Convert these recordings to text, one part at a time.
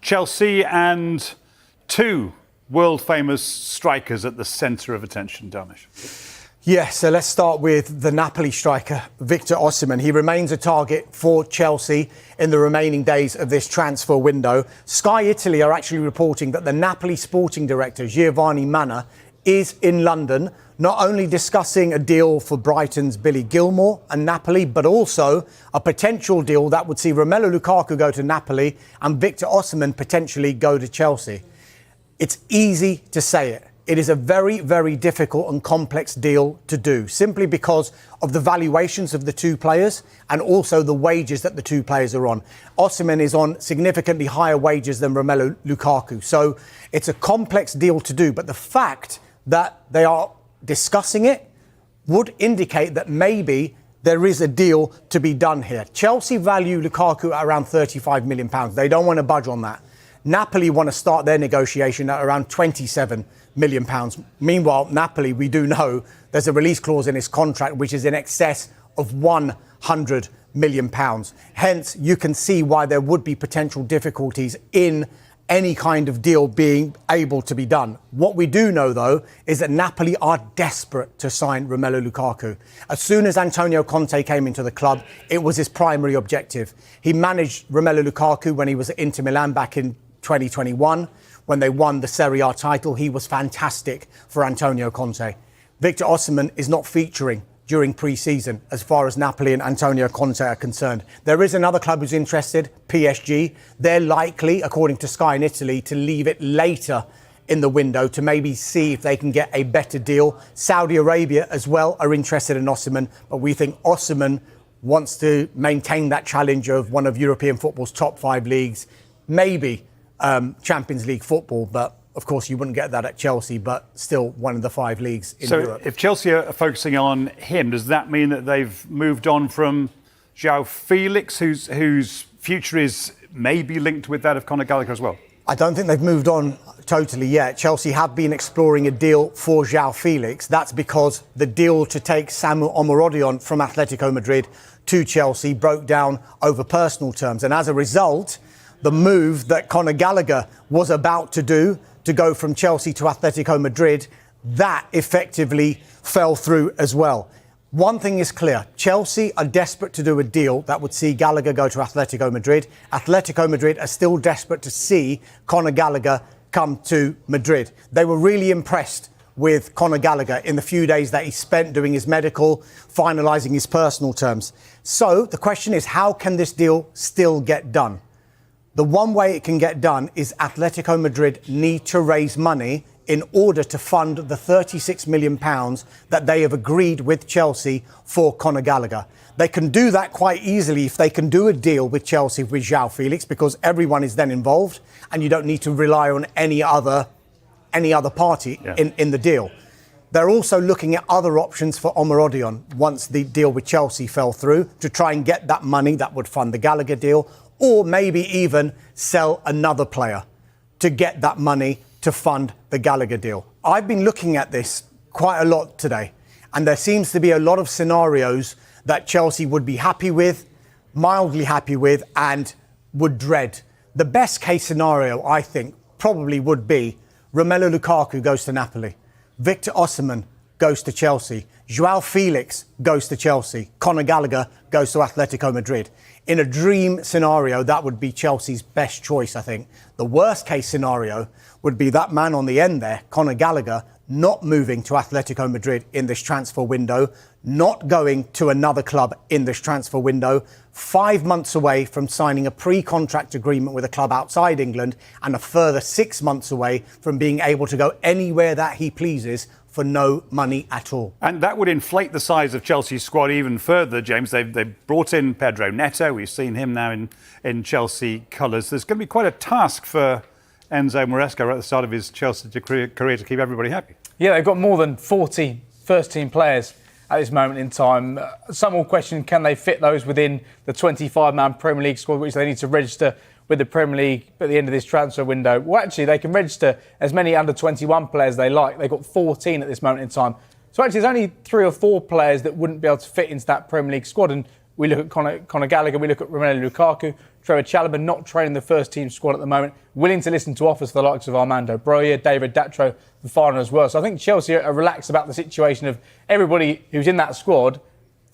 Chelsea and two world-famous strikers at the centre of attention, Danish. Yeah, so let's start with the Napoli striker, Victor Oshimeh. He remains a target for Chelsea in the remaining days of this transfer window. Sky Italy are actually reporting that the Napoli sporting director, Giovanni Manna, is in London, not only discussing a deal for Brighton's Billy Gilmour and Napoli, but also a potential deal that would see Romelu Lukaku go to Napoli and Victor Osimhen potentially go to Chelsea. It's easy to say it. It is a very, very difficult and complex deal to do, simply because of the valuations of the two players and also the wages that the two players are on. Osimhen is on significantly higher wages than Romelu Lukaku. So it's a complex deal to do, but the fact that they are discussing it would indicate that maybe there is a deal to be done here. Chelsea value Lukaku at around £35 million. They don't want to budge on that. Napoli want to start their negotiation at around £27 million. Meanwhile, Napoli, we do know there's a release clause in his contract which is in excess of £100 million. Hence, you can see why there would be potential difficulties in any kind of deal being able to be done. What we do know, though, is that Napoli are desperate to sign Romelu Lukaku. As soon as Antonio Conte came into the club, it was his primary objective. He managed Romelu Lukaku when he was at Inter Milan back in 2021. When they won the Serie A title, he was fantastic for Antonio Conte. Victor Osimhen is not featuring during pre-season as far as Napoli and Antonio Conte are concerned. There is another club who's interested, PSG. They're likely, according to Sky in Italy, to leave it later in the window to maybe see if they can get a better deal. Saudi Arabia as well are interested in Osimhen, but we think Osimhen wants to maintain that challenge of one of European football's top 5 leagues, maybe Champions League football, but of course you wouldn't get that at Chelsea, but still one of the 5 leagues in Europe. So if Chelsea are focusing on him, does that mean that they've moved on from João Felix, whose future is maybe linked with that of Conor Gallagher as well? I don't think they've moved on totally yet. Chelsea have been exploring a deal for João Felix. That's because the deal to take Samu Omorodion from Atletico Madrid to Chelsea broke down over personal terms. And as a result, the move that Conor Gallagher was about to do to go from Chelsea to Atletico Madrid, that effectively fell through as well. One thing is clear, Chelsea are desperate to do a deal that would see Gallagher go to Atletico Madrid. Atletico Madrid are still desperate to see Conor Gallagher come to Madrid. They were really impressed with Conor Gallagher in the few days that he spent doing his medical, finalising his personal terms. So the question is, how can this deal still get done? The one way it can get done is Atletico Madrid need to raise money in order to fund the £36 million that they have agreed with Chelsea for Conor Gallagher. They can do that quite easily if they can do a deal with Chelsea with João Felix, because everyone is then involved and you don't need to rely on any other party in the deal. They're also looking at other options for Omorodion once the deal with Chelsea fell through to try and get that money that would fund the Gallagher deal, or maybe even sell another player to get that money to fund the Gallagher deal. I've been looking at this quite a lot today, and there seems to be a lot of scenarios that Chelsea would be happy with, mildly happy with, and would dread. The best case scenario, I think, probably would be Romelu Lukaku goes to Napoli, Victor Osimhen goes to Chelsea, João Felix goes to Chelsea, Conor Gallagher goes to Atletico Madrid. In a dream scenario, that would be Chelsea's best choice, I think. The worst case scenario would be that man on the end there, Conor Gallagher, not moving to Atletico Madrid in this transfer window, not going to another club in this transfer window, 5 months away from signing a pre-contract agreement with a club outside England, and a further 6 months away from being able to go anywhere that he pleases for no money at all. And that would inflate the size of Chelsea's squad even further, James. They've brought in Pedro Neto. We've seen him now in Chelsea colours. There's going to be quite a task for Enzo Maresca at the start of his Chelsea career to keep everybody happy. Yeah, they've got more than 40 first-team players at this moment in time. Some will question, can they fit those within the 25-man Premier League squad, which they need to register with the Premier League at the end of this transfer window? Well, actually, they can register as many under-21 players they like. They've got 14 at this moment in time. So actually, there's only 3 or 4 players that wouldn't be able to fit into that Premier League squad. And We look at Conor Gallagher, we look at Romelu Lukaku, Trevor Chalobah not training the first team squad at the moment, willing to listen to offers for the likes of Armando Broja, David Datro, the foreigner as well. So I think Chelsea are relaxed about the situation of everybody who's in that squad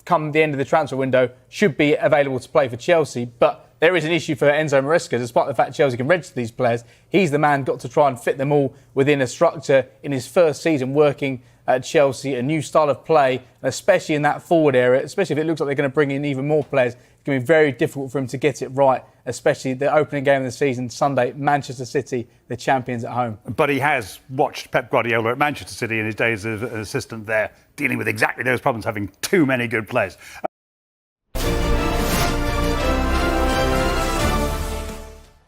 come the end of the transfer window should be available to play for Chelsea. But there is an issue for Enzo Maresca, despite the fact Chelsea can register these players. He's the man got to try and fit them all within a structure in his first season working at Chelsea, a new style of play, especially in that forward area, especially if it looks like they're going to bring in even more players. It's going to be very difficult for him to get it right, especially the opening game of the season, Sunday, Manchester City, the champions at home. But he has watched Pep Guardiola at Manchester City in his days as an assistant there, dealing with exactly those problems, having too many good players.